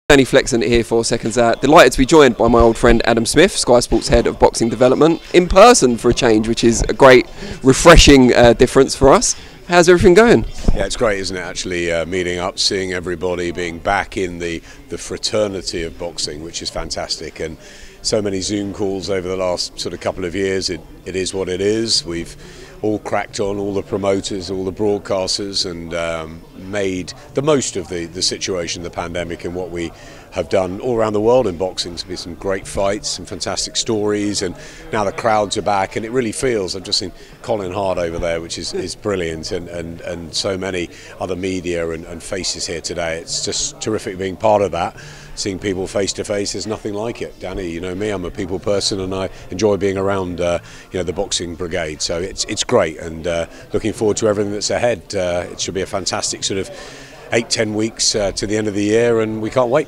Danny Flexent here for Seconds Out. Delighted to be joined by my old friend Adam Smith, Sky Sports Head of Boxing Development, in person for a change, which is a great, refreshing difference for us. How's everything going? Yeah, it's great, isn't it, actually meeting up, seeing everybody, being back in the fraternity of boxing, which is fantastic. And so many Zoom calls over the last sort of couple of years. It is what it is. We've all cracked on, all the promoters, all the broadcasters, and made the most of the situation, the pandemic, and what we have done all around the world in boxing. To be some great fights, some fantastic stories, and now the crowds are back, and it really feels, I've just seen Colin Hart over there, which is brilliant, and so many other media and faces here today. It's just terrific being part of that. Seeing people face to face, there's nothing like it. Danny, you know me, I'm a people person, and I enjoy being around the boxing brigade. So it's great, and looking forward to everything that's ahead. It should be a fantastic sort of 8-10 weeks to the end of the year, and we can't wait.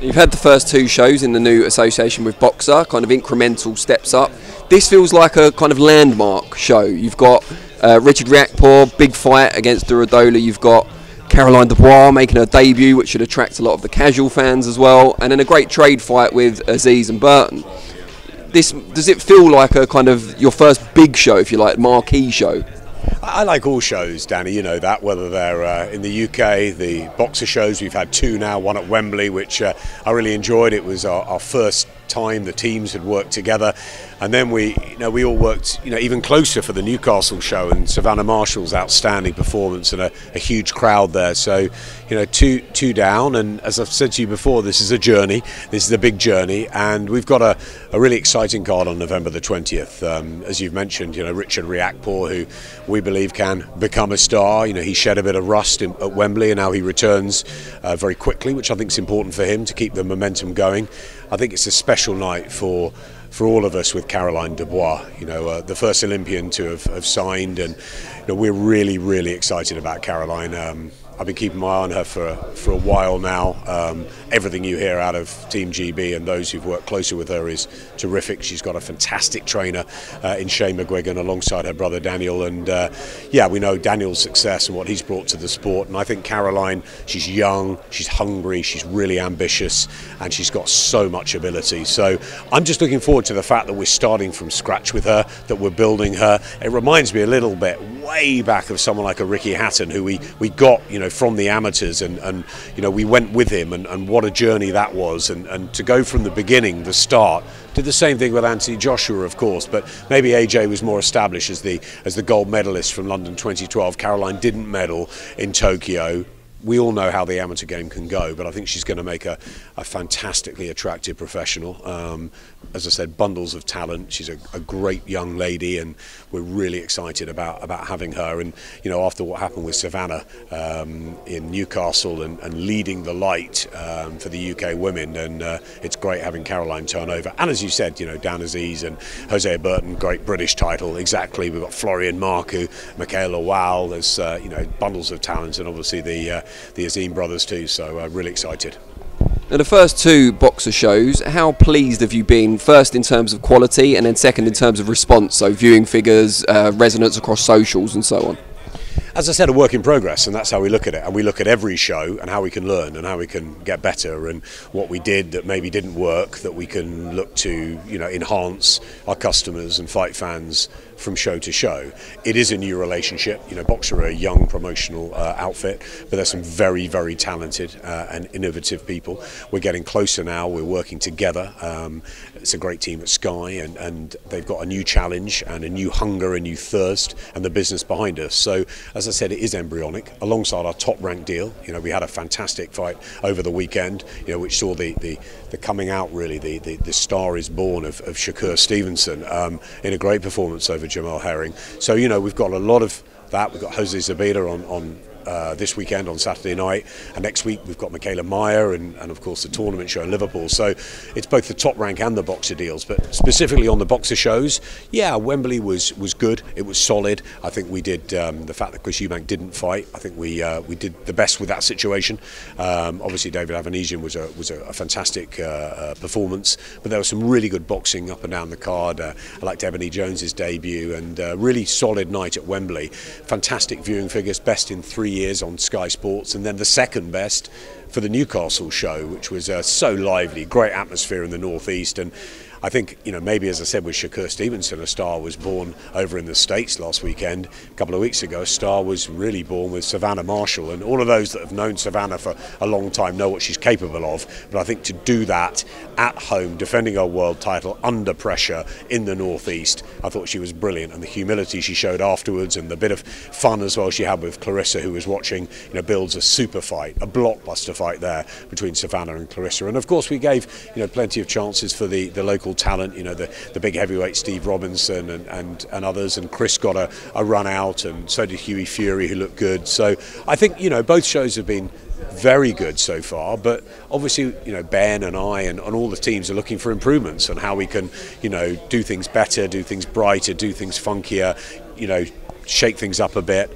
You've had the first two shows in the new association with Boxer, kind of incremental steps up. This feels like a kind of landmark show. You've got Richard Riakporhe, big fight against Duradola. You've got Caroline Dubois making her debut, which should attract a lot of the casual fans as well, and then a great trade fight with Aziz and Burton. Does it feel like a kind of your first big show, if you like, marquee show? I like all shows, Danny, you know that, whether they're in the UK, the boxer shows. We've had two now, one at Wembley, which I really enjoyed. It was our first time the teams had worked together, and then we all worked even closer for the Newcastle show, and Savannah Marshall's outstanding performance and a huge crowd there. So two down, and as I've said to you before, this is a journey, this is a big journey, and we've got a really exciting card on November the 20th. As you've mentioned, Richard Riakporhe, who we believe can become a star. He shed a bit of rust at Wembley, and now he returns very quickly, which I think is important for him to keep the momentum going. I think it's a special night for all of us with Caroline Dubois, the first Olympian to have signed, and we're really excited about Caroline. I've been keeping my eye on her for a while now. Everything you hear out of Team GB and those who've worked closer with her is terrific. She's got a fantastic trainer in Shane McGuigan alongside her brother Daniel, and we know Daniel's success and what he's brought to the sport. And I think Caroline, she's young, she's hungry, she's really ambitious, and she's got so much ability. So I'm just looking forward to the fact that we're starting from scratch with her, that we're building her. It reminds me a little bit way back of someone like a Ricky Hatton, who we got from the amateurs, and we went with him, and what a journey that was, and to go from the beginning, the start. Did the same thing with Anthony Joshua, of course, but maybe AJ was more established as the gold medalist from London 2012. Caroline didn't medal in Tokyo. We all know how the amateur game can go, but I think she's going to make a fantastically attractive professional. As I said, bundles of talent. She's a great young lady, and we're really excited about having her. And after what happened with Savannah in Newcastle and leading the light for the UK women, and it's great having Caroline turn over. And as you said, Dan Aziz and Jose Burton, great British title. Exactly. We've got Florian Marku, Michaela Wow. There's bundles of talent, and obviously the Azim brothers too, so really excited. Now, the first two boxer shows, how pleased have you been, first in terms of quality and then second in terms of response, so viewing figures, resonance across socials and so on? As I said, a work in progress, and that's how we look at it. And we look at every show and how we can learn and how we can get better, and what we did that maybe didn't work, that we can look to enhance our customers and fight fans from show to show. It is a new relationship. Boxer are a young promotional outfit, but there's some very talented and innovative people. We're getting closer now. We're working together. It's a great team at Sky, and they've got a new challenge and a new hunger, a new thirst, and the business behind us. So, as I said, it is embryonic alongside our top ranked deal. We had a fantastic fight over the weekend, which saw the coming out, really, the star is born of Shakur Stevenson in a great performance over Jamal Herring. So we've got a lot of that. We've got Jose Zabeda on this weekend on Saturday night, and next week we've got Michaela Meyer and of course the tournament show in Liverpool. So it's both the top rank and the boxer deals, but specifically on the boxer shows, Wembley was good. It was solid. I think we did the fact that Chris Eubank didn't fight, I think we did the best with that situation. Obviously David Avanesian was a fantastic performance, but there was some really good boxing up and down the card. I liked Ebony Jones's debut, and really solid night at Wembley. Fantastic viewing figures, best in 3 years on Sky Sports, and then the second best for the Newcastle show, which was so lively, great atmosphere in the northeast. And I think, maybe, as I said, with Shakur Stevenson, a star was born over in the States last weekend. A couple of weeks ago, a star was really born with Savannah Marshall. And all of those that have known Savannah for a long time know what she's capable of. But I think to do that at home, defending her world title under pressure in the northeast, I thought she was brilliant. And the humility she showed afterwards, and the bit of fun as well she had with Clarissa, who was watching, builds a super fight, a blockbuster fight there between Savannah and Clarissa. And of course we gave plenty of chances for the local talent, the big heavyweight Steve Robinson and others, and Chris got a run out, and so did Hughie Fury, who looked good. So I think both shows have been very good so far, but obviously Ben and I and all the teams are looking for improvements on how we can do things better, do things brighter, do things funkier, shake things up a bit.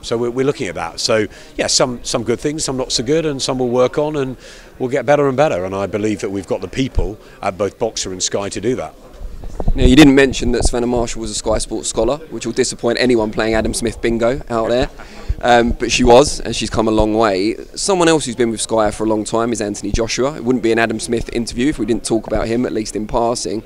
So we're looking at that. So yeah, some good things, some not so good, and some we'll work on, and we'll get better and better. And I believe that we've got the people at both Boxer and Sky to do that. Now, you didn't mention that Savannah Marshall was a Sky Sports scholar, which will disappoint anyone playing Adam Smith bingo out there. But she was, and she's come a long way. Someone else who's been with Sky for a long time is Anthony Joshua. It wouldn't be an Adam Smith interview if we didn't talk about him, at least in passing.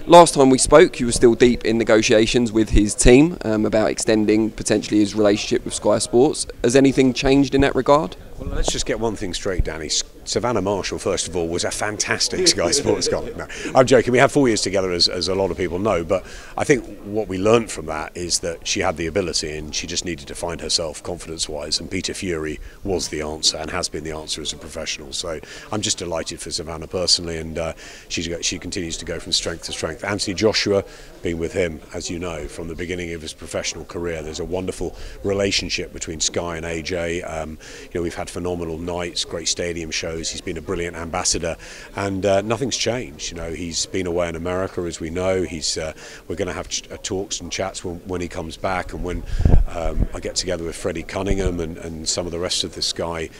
Last time we spoke, you were still deep in negotiations with his team about extending potentially his relationship with Sky Sports. Has anything changed in that regard? Well, let's just get one thing straight, Danny. Savannah Marshall, first of all, was a fantastic Sky Sports scholar. No, I'm joking. We had 4 years together, as a lot of people know, but I think what we learned from that is that she had the ability, and she just needed to find herself confidence-wise, and Peter Fury was the answer and has been the answer as a professional. So I'm just delighted for Savannah personally, and she continues to go from strength to strength. Anthony Joshua, being with him, as you know, from the beginning of his professional career, there's a wonderful relationship between Sky and AJ. We've had phenomenal nights, great stadium shows. He's been a brilliant ambassador, and nothing's changed. He's been away in America, as we know. We're going to have talks and chats when he comes back, and when I get together with Freddie Cunningham and some of the rest of the Sky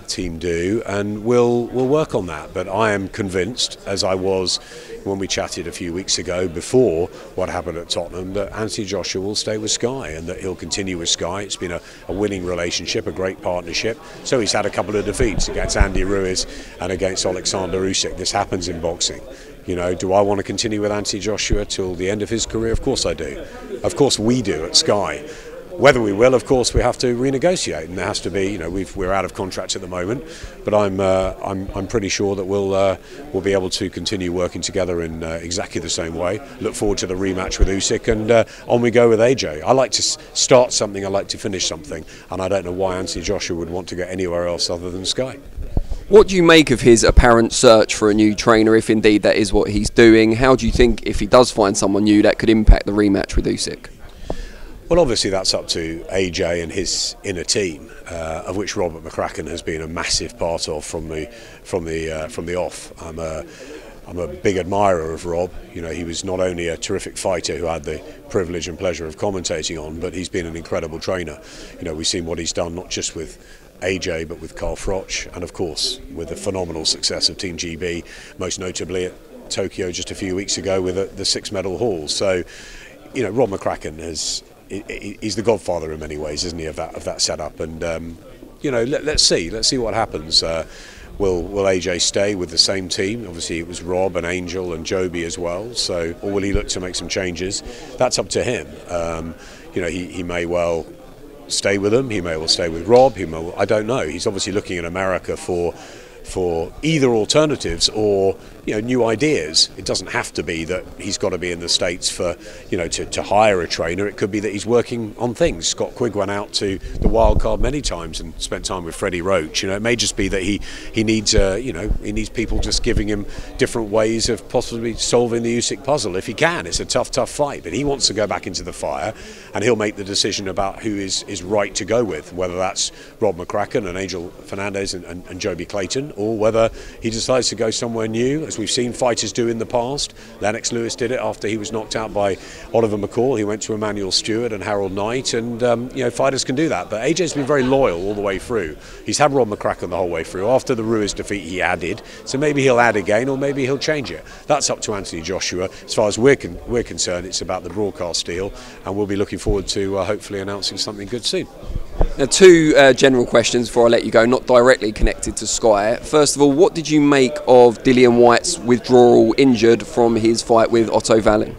team do, and we'll work on that. But I am convinced, as I was when we chatted a few weeks ago before what happened at Tottenham, that Anthony Joshua will stay with Sky and that he'll continue with Sky. It's been a winning relationship, a great partnership. So he's had a couple of defeats against Andy Ruiz and against Alexander Usyk. This happens in boxing. Do I want to continue with Anthony Joshua till the end of his career? Of course I do. Of course we do at Sky. Whether we will, of course, we have to renegotiate, and there has to be. We're out of contract at the moment, but I'm pretty sure that we'll be able to continue working together in exactly the same way. Look forward to the rematch with Usyk, and on we go with AJ. I like to start something, I like to finish something, and I don't know why Anthony Joshua would want to go anywhere else other than Sky. What do you make of his apparent search for a new trainer, if indeed that is what he's doing? How do you think, if he does find someone new, that could impact the rematch with Usyk? Well, obviously that's up to AJ and his inner team, of which Robert McCracken has been a massive part of from the off. I'm a big admirer of Rob. He was not only a terrific fighter who had the privilege and pleasure of commentating on, but he's been an incredible trainer. We've seen what he's done not just with AJ but with Carl Froch, and of course with the phenomenal success of Team GB, most notably at Tokyo just a few weeks ago with the 6-medal haul. So Rob McCracken he's the godfather in many ways, isn't he, of that setup? And let's see what happens. Will AJ stay with the same team? Obviously it was Rob and Angel and Joby as well. So, or will he look to make some changes? That's up to him. He may well stay with them. He may well stay with Rob. I don't know. He's obviously looking at America for either alternatives or new ideas. It doesn't have to be that he's got to be in the States for to hire a trainer. It could be that he's working on things. Scott Quigg went out to the wild card many times and spent time with Freddie Roach. It may just be that he needs he needs people just giving him different ways of possibly solving the Usyk puzzle if he can. It's a tough fight, but he wants to go back into the fire, and he'll make the decision about who is right to go with, whether that's Rob McCracken and Angel Fernandez and Joby Clayton, or whether he decides to go somewhere new, as we've seen fighters do in the past. Lennox Lewis did it after he was knocked out by Oliver McCall. He went to Emmanuel Stewart and Harold Knight, and fighters can do that. But AJ's been very loyal all the way through. He's had Rob McCracken the whole way through. After the Ruiz defeat, he added, so maybe he'll add again, or maybe he'll change it. That's up to Anthony Joshua. As far as we're concerned, it's about the broadcast deal, and we'll be looking forward to hopefully announcing something good soon. Now, two general questions before I let you go, not directly connected to Sky. First of all, what did you make of Dillian Whyte's withdrawal injured from his fight with Otto Wallin?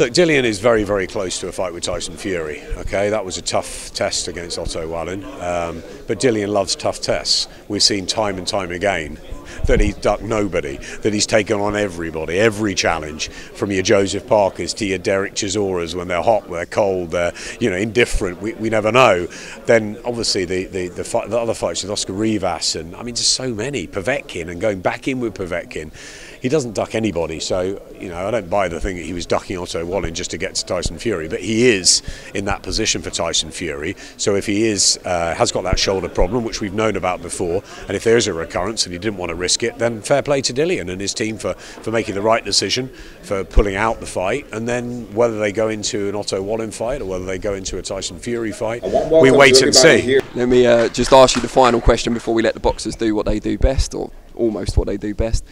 Look, Dillian is very, very close to a fight with Tyson Fury. Okay, that was a tough test against Otto Wallin, but Dillian loves tough tests. We've seen time and time again that he's ducked nobody, that he's taken on everybody, every challenge, from your Joseph Parkers to your Derek Chisoras when they're hot, they're cold, they're indifferent. We never know. Then obviously the other fights with Oscar Rivas, and I mean just so many, Povetkin, and going back in with Povetkin. He doesn't duck anybody, so I don't buy the thing that he was ducking Otto Wallin just to get to Tyson Fury, but he is in that position for Tyson Fury. So if he has got that shoulder problem, which we've known about before, and if there is a recurrence and he didn't want to risk it, then fair play to Dillian and his team for making the right decision, for pulling out the fight, and then whether they go into an Otto Wallin fight or whether they go into a Tyson Fury fight, we wait and see. Let me just ask you the final question before we let the boxers do what they do best, or almost what they do best.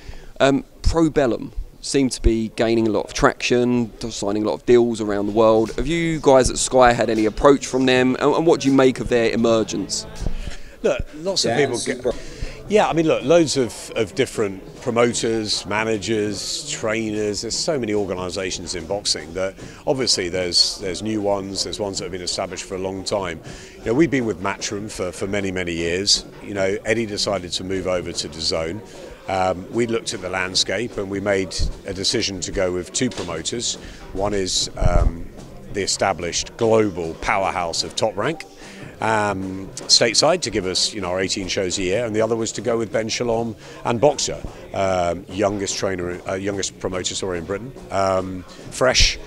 Probellum seem to be gaining a lot of traction, signing a lot of deals around the world. Have you guys at Sky had any approach from them, and what do you make of their emergence? Look, lots of people get... Yeah, I mean, look, loads of different promoters, managers, trainers. There's so many organisations in boxing that obviously there's new ones, there's ones that have been established for a long time. We've been with Matchroom for many, many years. Eddie decided to move over to DAZN. We looked at the landscape and we made a decision to go with two promoters. One is the established global powerhouse of Top Rank, stateside, to give us our 18 shows a year, and the other was to go with Ben Shalom and Boxer, youngest promoter in Britain, fresh,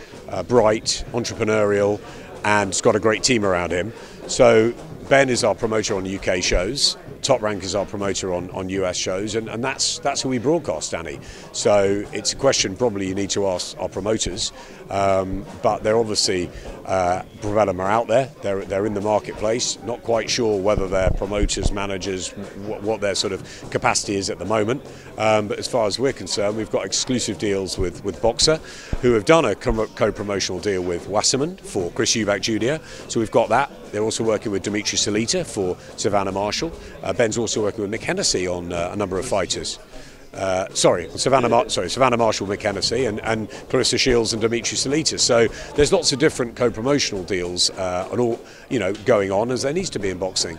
bright, entrepreneurial, and has got a great team around him. So Ben is our promoter on UK shows. Top Rank is our promoter on US shows, and that's who we broadcast, Danny. So it's a question probably you need to ask our promoters, but they're obviously, Probellum are out there, they're in the marketplace, not quite sure whether they're promoters, managers, what their sort of capacity is at the moment, but as far as we're concerned, we've got exclusive deals with Boxer, who have done a co-promotional deal with WASN for Chris Eubank Jr., so we've got that. They're also working with Dimitri Salita for Savannah Marshall. Ben's also working with Mick Hennessy on a number of fighters. Savannah Marshall, Mick Hennessy, and Clarissa Shields and Dimitri Salita. So there's lots of different co-promotional deals and all going on, as there needs to be in boxing.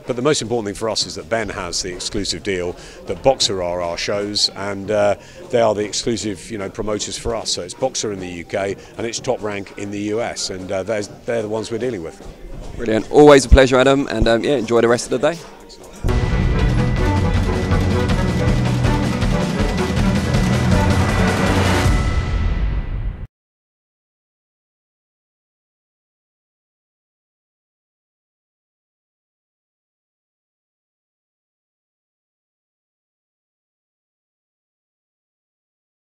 But the most important thing for us is that Ben has the exclusive deal, that Boxer are our shows, and they are the exclusive promoters for us. So it's Boxer in the UK and it's Top Rank in the US, and they're the ones we're dealing with. Brilliant. Always a pleasure, Adam, and enjoy the rest of the day.